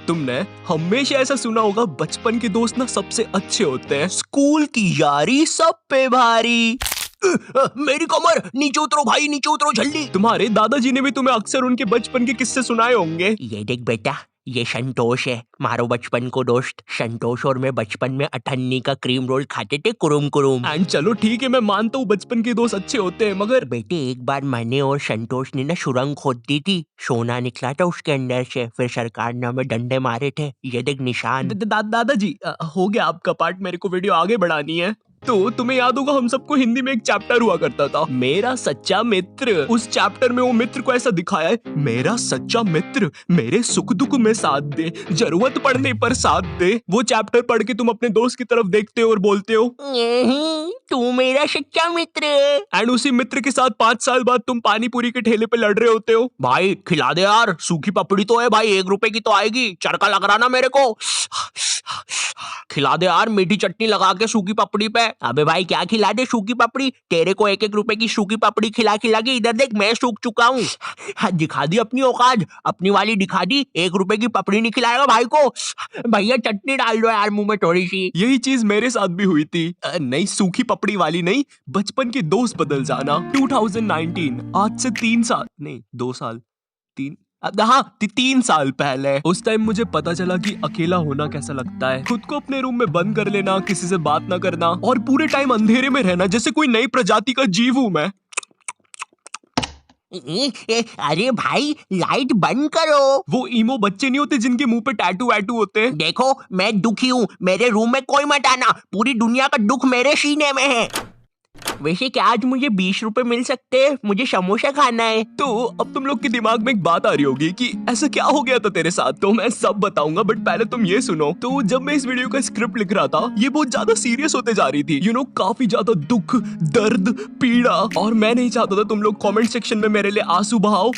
तुमने हमेशा ऐसा सुना होगा, बचपन के दोस्त ना सबसे अच्छे होते हैं, स्कूल की यारी सब पे भारी। मेरी कमर, नीचे उतरो भाई, नीचे उतरो जल्दी। तुम्हारे दादाजी ने भी तुम्हें अक्सर उनके बचपन के किस्से सुनाए होंगे। ये देख बेटा, ये संतोष है, मारो बचपन को दोस्त। संतोष और मैं बचपन में अठन्नी का क्रीम रोल खाते थे, कुरुम कुरुम। एंड चलो ठीक है, मैं मानता हूँ बचपन के दोस्त अच्छे होते हैं, मगर बेटे एक बार मैंने और संतोष ने ना सुरंग खोद दी थी, सोना निकला था उसके अंदर से, फिर सरकार ने हमें डंडे मारे थे। ये देख निशान। दादाजी हो गया आपका पार्ट, मेरे को वीडियो आगे बढ़ानी है। तो तुम्हें याद होगा हम सबको हिंदी में एक चैप्टर हुआ करता था, मेरा सच्चा मित्र। उस चैप्टर में वो मित्र को ऐसा दिखाया है, मेरा सच्चा मित्र मेरे सुख दुख में साथ दे, जरूरत पड़ने पर साथ दे। वो चैप्टर पढ़ के तुम अपने दोस्त की तरफ देखते हो और बोलते हो तू मेरा सच्चा मित्र है। एंड उसी मित्र के साथ 5 साल बाद तुम पानी पूरी के ठेले पे लड़ रहे होते हो। भाई खिला दे यार, सूखी पपड़ी तो है भाई, 1 रुपए की तो आएगी, चरका लग रहा ना मेरे को। खिला दे यार, मीठी चटनी लगा के सूखी पपड़ी पे। अबे भाई क्या खिला दे सूखी पपड़ी, तेरे को 1-1 रुपए की सूखी पपड़ी खिला खिला के इधर देख मैं सूख चुका हूँ। दिखा दी अपनी औकात, अपनी वाली दिखा दी। 1 रुपए की पपड़ी नहीं खिलाएगा भाई को। भैया चटनी डाल दो यार मुंह में थोड़ी सी। यही चीज मेरे साथ भी हुई थी। नहीं सूखी पपड़ी वाली नहीं, बचपन के दोस्त बदल जाना। 2019, आज से 3 साल नहीं 2 साल 3 हाँ 3 साल पहले, उस टाइम मुझे पता चला कि अकेला होना कैसा लगता है। खुद को अपने रूम में बंद कर लेना, किसी से बात ना करना और पूरे टाइम अंधेरे में रहना, जैसे कोई नई प्रजाति का जीव हूँ मैं। अरे भाई लाइट बंद करो। वो ईमो बच्चे नहीं होते जिनके मुंह पे टैटू वैटू होते हैं। देखो मैं दुखी हूँ, मेरे रूम में कोई मत आना, पूरी दुनिया का दुख मेरे सीने में है। वैसे क्या आज मुझे 20 रुपए मिल सकते हैं, मुझे समोसा खाना है। तो अब तुम लोग के दिमाग में एक बात आ रही होगी कि ऐसा क्या हो गया था तेरे साथ, तो मैं सब बताऊंगा, बट पहले तुम ये सुनो। तो जब मैं इस वीडियो का स्क्रिप्ट लिख रहा था, ये बहुत ज्यादा सीरियस होते जा रही थी, काफी ज्यादा दुख, दर्द, पीड़ा, और मैं नहीं चाहता था तुम लोग कमेंट सेक्शन में मेरे लिए आंसू बहाओ।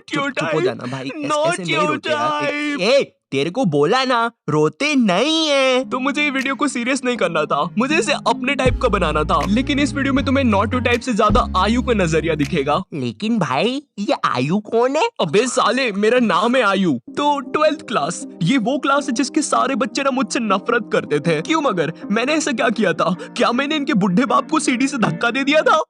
चुप हो जाना भाई, ऐसे नहीं रोते यार। तेरे को बोला ना रोते नहीं है। तो मुझे ये वीडियो को सीरियस नहीं करना था, मुझे इसे अपने टाइप का बनाना था, लेकिन इस वीडियो में तुम्हें नॉटू टाइप से ज्यादा आयु का नजरिया दिखेगा। लेकिन भाई ये आयु कौन है? अबे साले मेरा नाम है आयु। तो 12th क्लास, ये वो क्लास है जिसके सारे बच्चे ना मुझसे नफरत करते थे। क्यों मगर मैंने ऐसा क्या किया था? क्या मैंने इनके बुढ़े बाप को सीढ़ी से धक्का दे दिया था?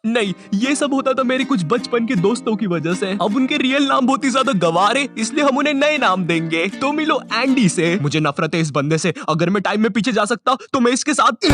नहीं, ये सब होता था मेरे कुछ बचपन के दोस्तों की वजह से। अब उनके रियल नाम बहुत ही ज्यादा गवारे, इसलिए हम उन्हें नए नाम देंगे। तो मिलो एंडी से। मुझे नफरत है इस बंदे से, अगर मैं टाइम में पीछे जा सकता तो मैं इसके साथ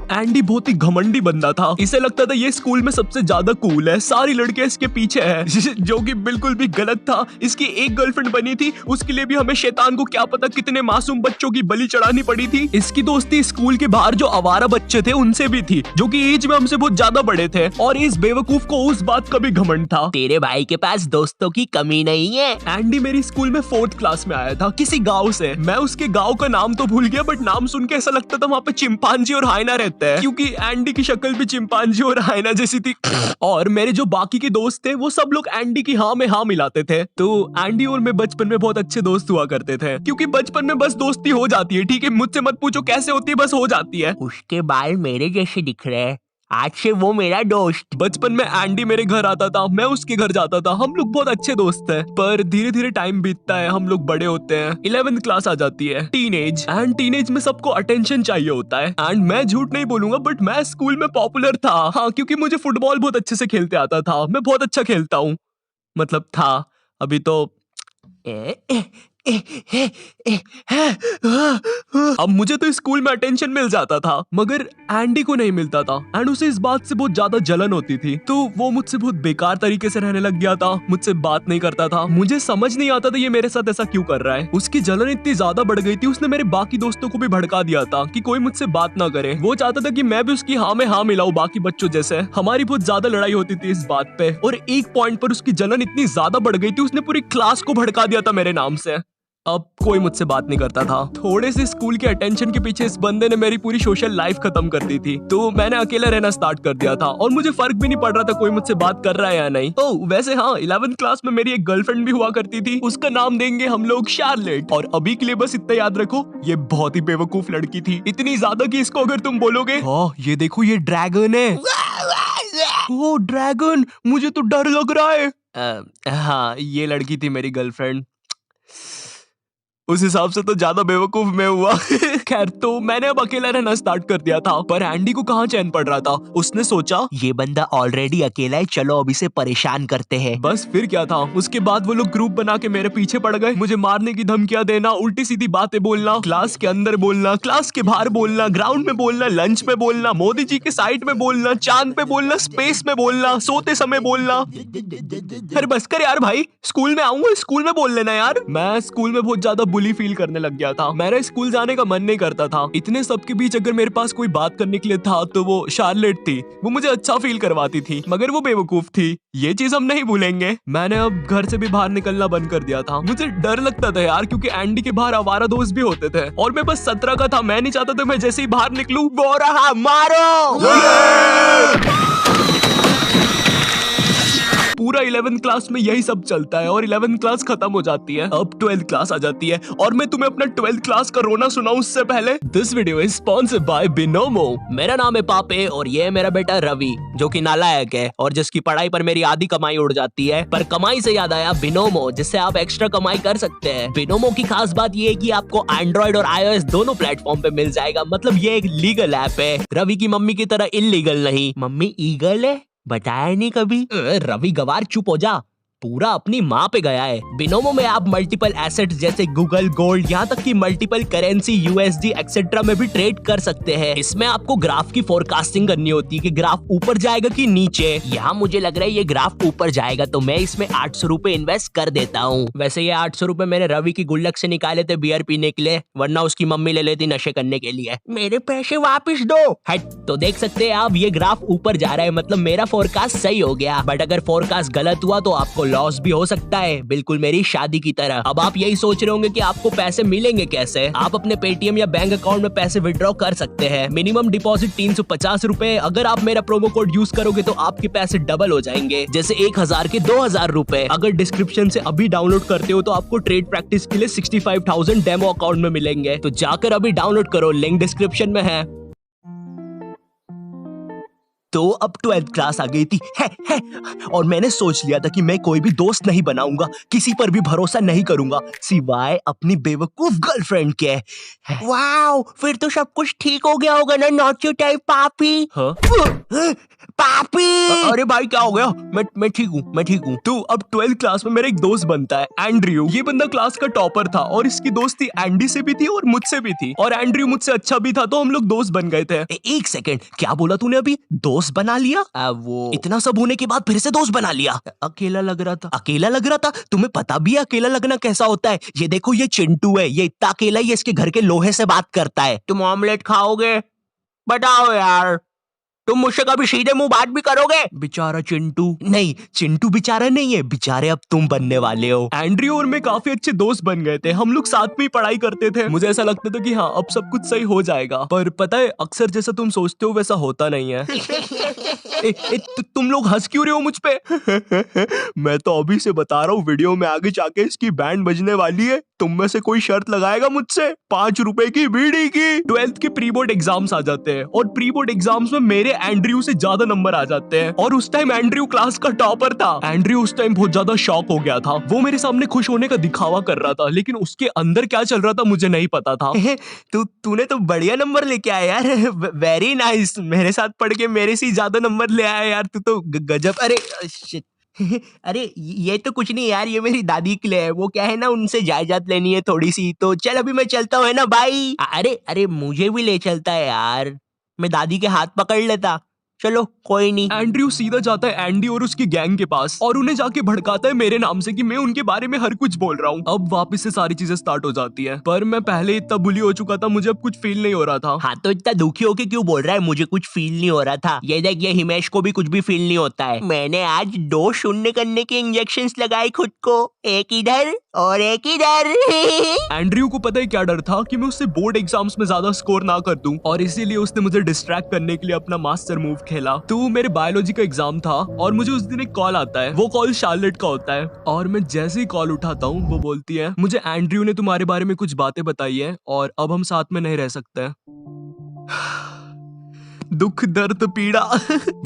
एंडी बहुत ही घमंडी बंदा था, इसे लगता था ये स्कूल में सबसे ज्यादा कूल है, सारी लड़कियां इसके पीछे है, जो कि बिल्कुल भी गलत था। इसकी एक गर्लफ्रेंड बनी थी, उसके लिए भी हमें शैतान को क्या पता कितने मासूम बच्चों की बलि चढ़ानी पड़ी थी। इसकी दोस्ती स्कूल के बाहर जो आवारा बच्चे थे उनसे भी थी, जो कि एज में हमसे बहुत ज्यादा बड़े थे, और इस बेवकूफ को उस बात का भी घमंड था। तेरे भाई के पास दोस्तों की कमी नहीं है। एंडी मेरी स्कूल में 4th क्लास में आया था, किसी गाँव से। मैं उसके गाँव का नाम तो भूल गया, बट नाम सुन के ऐसा लगता था वहाँ पे चिंपांजी और हाइना रहते हैं, क्योंकि एंडी की शक्ल भी चिंपांजी और हाइना जैसी थी। और मेरे जो बाकी के दोस्त थे वो सब लोग एंडी की हाँ में हाँ मिलाते थे। तो एंडी और मैं बचपन में बहुत अच्छे दोस्त हुआ करते थे, क्योंकि बचपन में बस दोस्ती हो जाती है, ठीक है, मुझसे मत पूछो कैसे होती है, बस हो जाती है। उसके बाल मेरे जैसे दिख रहे हैं, आज से वो मेरा दोस्त। बचपन में एंडी मेरे घर आता था, मैं उसके घर जाता था, हम लोग बहुत अच्छे दोस्त थे। पर धीरे धीरे टाइम बीतता है, हम लोग बड़े होते हैं, 11th क्लास आ जाती है, टीनेज। एंड टीनेज में सबको अटेंशन चाहिए होता है। एंड मैं झूठ नहीं बोलूंगा, बट मैं स्कूल में पॉपुलर था, हाँ, क्योंकि मुझे फुटबॉल बहुत अच्छे से खेलते आता था। मैं बहुत अच्छा खेलता हूँ, मतलब था, अभी तो अब मुझे तो स्कूल में अटेंशन मिल जाता था, मगर एंडी को नहीं मिलता था। एंड उसे इस बात से बहुत ज्यादा जलन होती थी, तो वो मुझसे बहुत बेकार तरीके से रहने लग गया था, मुझसे बात नहीं करता था। मुझे समझ नहीं आता था ये मेरे साथ ऐसा क्यों कर रहा है। उसकी जलन इतनी ज्यादा बढ़ गई थी, उसने मेरे बाकी दोस्तों को भी भड़का दिया था कि कोई मुझसे बात ना करे। वो चाहता था कि मैं भी उसकी हाँ में हाँ मिलाऊं बाकी बच्चों जैसे। हमारी बहुत ज्यादा लड़ाई होती थी इस बात पे, और एक पॉइंट पर उसकी जलन इतनी ज्यादा बढ़ गई थी, उसने पूरी क्लास को भड़का दिया था मेरे नाम से। अब कोई मुझसे बात नहीं करता था। थोड़े से स्कूल के अटेंशन के पीछे इस बंदे ने मेरी पूरी सोशल लाइफ खत्म कर दी थी, तो मैंने अकेला रहना स्टार्ट कर दिया था और मुझे फर्क भी नहीं पड़ रहा था कोई मुझसे बात कर रहा है या नहीं। ओह वैसे हाँ, 11th क्लास में मेरी एक गर्लफ्रेंड भी हुआ करती थी, उसका नाम देंगे हम लोग शार्लेट। और अभी के लिए बस इतना याद रखो, ये बहुत ही बेवकूफ लड़की थी, इतनी ज्यादा कि इसको अगर तुम बोलोगे हाँ ये देखो ये ड्रैगन है, ओ ड्रैगन, मुझे तो डर लग रहा है। हाँ ये लड़की थी मेरी गर्लफ्रेंड। उस हिसाब से तो ज्यादा बेवकूफ मैं हुआ। खैर तो मैंने अब अकेला रहना स्टार्ट कर दिया था, पर एंडी को कहाँ चैन पड़ रहा था। उसने सोचा ये बंदा ऑलरेडी अकेला है, चलो अब इसे परेशान करते हैं। बस फिर क्या था, उसके बाद वो लोग ग्रुप बना के मेरे पीछे पड़ गए, मुझे मारने की धमकियां देना, उल्टी सीधी बातें बोलना, क्लास के अंदर बोलना, क्लास के बाहर बोलना, ग्राउंड में बोलना, लंच में बोलना, मोदी जी के साइड में बोलना, चांद पे बोलना, स्पेस में बोलना, सोते समय बोलना। अरे बस कर यार भाई, स्कूल में आऊंगा, स्कूल में बोल लेना यार। मैं स्कूल में बहुत ज्यादा बुली फील करने लग गया था, मेरा स्कूल जाने का मन नहीं करता था। इतने सबके बीच अगर मेरे पास कोई बात करने के लिए था तो वो शार्लेट थी, वो मुझे अच्छा फील करवाती थी, मगर वो बेवकूफ थी, ये चीज हम नहीं भूलेंगे। मैंने अब घर से भी बाहर निकलना बंद कर दिया था, मुझे डर लगता था यार, क्योंकि एंडी के बाहर आवारा दोस्त भी होते थे और मैं बस 17 का था। मैं नहीं चाहता था मैं जैसे ही बाहर निकलूं वो रहा मारो। पूरा 11th क्लास में यही सब चलता है और 11th क्लास खत्म हो जाती है, अब 12th क्लास आ जाती है और मैं तुम्हें अपना 12th क्लास का रोना सुनाऊं उससे पहले this video is sponsored by Binomo. मेरा नाम है पापे और ये है मेरा बेटा रवि, जो कि नालायक है और जिसकी पढ़ाई पर मेरी आधी कमाई उड़ जाती है। पर कमाई से याद आया बिनोमो, जिससे आप एक्स्ट्रा कमाई कर सकते हैं। बिनोमो की खास बात ये है कि आपको एंड्रॉइड और iOS दोनों प्लेटफॉर्म पे मिल जाएगा, मतलब ये एक लीगल ऐप है, रवि की मम्मी की तरह इलीगल नहीं। मम्मी ईगल है, बताया नहीं कभी। रवि गवार चुप हो जा, पूरा अपनी माँ पे गया है। बिनोमो में आप मल्टीपल एसेट्स जैसे गूगल, गोल्ड, यहाँ तक कि मल्टीपल करेंसी, यूएसडी एक्सेट्रा में भी ट्रेड कर सकते हैं। इसमें आपको ग्राफ की फोरकास्टिंग करनी होती है कि ग्राफ ऊपर जाएगा कि नीचे। यहाँ मुझे लग रहा है ये ग्राफ ऊपर जाएगा, तो मैं इसमें 800 रुपए इन्वेस्ट कर देता हूँ। वैसे ये 800 रुपए मैंने रवि की गुल्लक से निकाले थे बियर पीने के लिए, वरना उसकी मम्मी ले लेती नशे करने के लिए। मेरे पैसे वापिस दो। हट, तो देख सकते हैं आप, ये ग्राफ ऊपर जा रहा है, मतलब मेरा फोरकास्ट सही हो गया। बट अगर फोरकास्ट गलत हुआ तो आपको लॉस भी हो सकता है, बिल्कुल मेरी शादी की तरह। अब आप यही सोच रहे होंगे कि आपको पैसे मिलेंगे कैसे। आप अपने पेटीएम या बैंक अकाउंट में पैसे विड्रॉ कर सकते हैं। मिनिमम डिपॉजिट 350 रुपए। अगर आप मेरा प्रोमो कोड यूज करोगे तो आपके पैसे डबल हो जाएंगे, जैसे 1000 के 2000 रुपए। अगर डिस्क्रिप्शन से अभी डाउनलोड करते हो तो आपको ट्रेड प्रैक्टिस के लिए 65,000 डेमो अकाउंट में मिलेंगे, तो जाकर अभी डाउनलोड करो, लिंक डिस्क्रिप्शन में है। तो अब 12th क्लास आ गई थी है, और मैंने सोच लिया था कि मैं कोई भी दोस्त नहीं बनाऊंगा, किसी पर भी भरोसा नहीं करूंगा सिवाय अपनी बेवकूफ गर्लफ्रेंड के। वाओ, फिर तो सब कुछ ठीक हो गया होगा ना, नॉट योर टाइप पापी। हाँ? पापी। अरे भाई क्या हो गया? मैं ठीक हूँ, मैं ठीक हूँ। तो अब 12th क्लास में मेरा एक दोस्त बनता है एंड्रयू। ये बंदा क्लास का टॉपर था और इसकी दोस्ती एंडी से भी थी और मुझसे भी थी, और एंड्रयू मुझसे अच्छा भी था, तो हम लोग दोस्त बन गए थे। एक सेकंड, क्या बोला तूने अभी? दोस्त बना लिया? वो इतना सब होने के बाद फिर से दोस्त बना लिया? अकेला लग रहा था। अकेला लग रहा था? तुम्हें पता भी है अकेला लगना कैसा होता है? ये देखो, ये चिंटू है, ये इतना अकेला ही इसके घर के लोहे से बात करता है। तुम ऑमलेट खाओगे? बताओ यार, तुम मुझसे कभी सीधे मुंह बात भी करोगे? बेचारा चिंटू। नहीं, चिंटू बेचारा नहीं है, बेचारे अब तुम बनने वाले हो। एंड्रयू और मैं काफी अच्छे दोस्त बन गए थे, हम लोग साथ में ही पढ़ाई करते थे। मुझे ऐसा लगता था कि हाँ अब सब कुछ सही हो जाएगा, पर पता है अक्सर जैसा तुम सोचते हो वैसा होता नहीं है। तुम लोग हंस क्यों रहे हो मुझ पे? मैं तो अभी से बता रहा हूँ, वीडियो में आगे जाके इसकी बैंड बजने वाली है। तुम में से कोई शर्त लगाएगा मुझसे 5 रुपए की बीड़ी की? 12th के प्री बोर्ड एग्जाम्स आ जाते हैं और प्री बोर्ड एग्जाम्स में मेरे एंड्रयू से ज्यादा नंबर आ जाते हैं, और उस टाइम एंड्रयू क्लास का टॉपर था। एंड्रयू उस टाइम बहुत ज्यादा शॉक हो गया था, वो मेरे सामने खुश होने का दिखावा कर रहा था, लेकिन उसके अंदर क्या चल रहा था मुझे नहीं पता था। तूने तो बढ़िया नंबर लेके आया यार, वेरी नाइस। मेरे साथ पढ़ के मेरे से ज्यादा नंबर ले आया यार, तू तो गजब। अरे शिट। अरे ये तो कुछ नहीं यार, ये मेरी दादी के लिए है, वो क्या है ना, उनसे जायदाद लेनी है थोड़ी सी, तो चल अभी मैं चलता हूँ, है ना भाई। अरे मुझे भी ले चलता है यार, मैं दादी के हाथ पकड़ लेता। चलो कोई नहीं। एंड्रयू सीधा जाता है एंडी और उसकी गैंग के पास और उन्हें जाके भड़काता है मेरे नाम से कि मैं उनके बारे में हर कुछ बोल रहा हूँ। अब वापस से सारी चीजें स्टार्ट हो जाती है, पर मैं पहले इतना बुली हो चुका था, मुझे अब कुछ फील नहीं हो रहा था। हाँ तो इतना दुखी होके क्यों बोल रहा है मुझे कुछ फील नहीं हो रहा था? ये देख, ये हिमेश को भी कुछ भी फील नहीं होता है। मैंने आज 2 शून्य करने के इंजेक्शंस लगाए खुद को, एक इधर और एक इधर। एंड्रयू को पता है क्या डर था कि मैं उससे बोर्ड एग्जाम्स में ज्यादा स्कोर ना कर दूं, और इसीलिए उसने मुझे डिस्ट्रैक्ट करने के लिए अपना मास्टर मूव खेला। तो मेरे बायोलॉजी का एग्जाम था और मुझे उस दिन एक कॉल आता है। वो कॉल शार्लेट का होता है और मैं जैसे ही कॉल उठाता हूँ वो बोलती है, मुझे एंड्रयू ने तुम्हारे बारे में कुछ बातें बताई है और अब हम साथ में नहीं रह सकते। दुख दर्द पीड़ा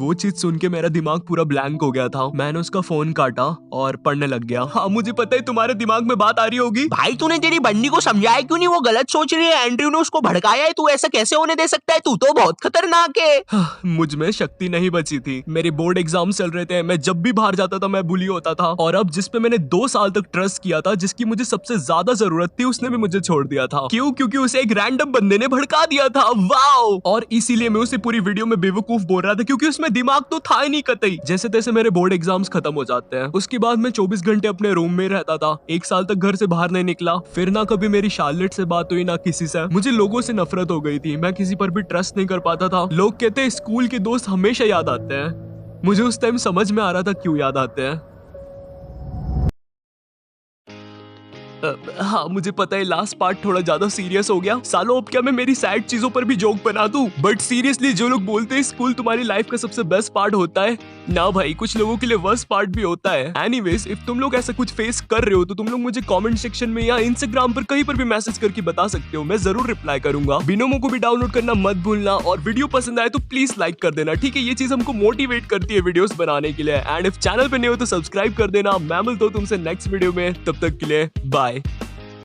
वो चीज सुन के मेरा दिमाग पूरा ब्लैंक हो गया था। मैंने उसका फोन काटा और पढ़ने लग गया। हाँ मुझे पता है तुम्हारे दिमाग में बात आ रही होगी। भाई तूने तेरी बंदी को समझाया क्यों नहीं? वो गलत सोच रही है, एंड्रयू ने उसको भड़काया है, तू ऐसा कैसे होने दे सकता है? तू तो बहुत खतरनाक है। मुझ में शक्ति नहीं बची थी। मेरे बोर्ड एग्जाम चल रहे थे, मैं जब भी बाहर जाता था मैं बुली होता था, और अब जिस पे मैंने 2 साल तक ट्रस्ट किया था, जिसकी मुझे सबसे ज्यादा जरूरत थी, उसने भी मुझे छोड़ दिया था। क्यों? क्योंकि उसे एक रैंडम बंदे ने भड़का दिया था। वाओ! और इसीलिए मैं उसे पूरी वीडियो में बेवकूफ बोल रहा था, क्योंकि उसमें दिमाग तो था ही नहीं कतई। जैसे तैसे मेरे बोर्ड एग्जाम्स खत्म हो जाते हैं। उसके बाद मैं 24 घंटे अपने रूम में रहता था। 1 साल तक घर से बाहर नहीं निकला। फिर ना कभी मेरी शार्लेट से बात हुई, ना किसी से। मुझे लोगों से नफरत हो गई थी, मैं किसी पर भी ट्रस्ट नहीं कर पाता था। लोग कहते हैं स्कूल के दोस्त हमेशा याद आते हैं। मुझे उस टाइम समझ में आ रहा था क्यों याद आते हैं। हाँ मुझे पता है लास्ट पार्ट थोड़ा ज्यादा सीरियस हो गया। सालों अब क्या मैं मेरी सैड चीजों पर भी जोक बना दूं? बट सीरियसली जो लोग बोलते हैं स्कूल तुम्हारी लाइफ का सबसे बेस्ट पार्ट होता है, ना भाई, कुछ लोगों के लिए वर्स्ट पार्ट भी होता है। एनीवेज, इफ तुम लोग ऐसा कुछ फेस कर रहे हो तो तुम लोग मुझे कमेंट सेक्शन में या इंस्टाग्राम पर कहीं पर भी मैसेज करके बता सकते हो, मैं जरूर रिप्लाई करूंगा। बिनोमो को भी डाउनलोड करना मत भूलना, और वीडियो पसंद आए तो प्लीज लाइक कर देना, ठीक है? ये चीज हमको मोटिवेट करती है वीडियोस बनाने के लिए। एंड इफ चैनल पे नहीं हो तो सब्सक्राइब कर देना। मैं मिलता हूं तुमसे नेक्स्ट वीडियो में, तब तक के लिए बाय।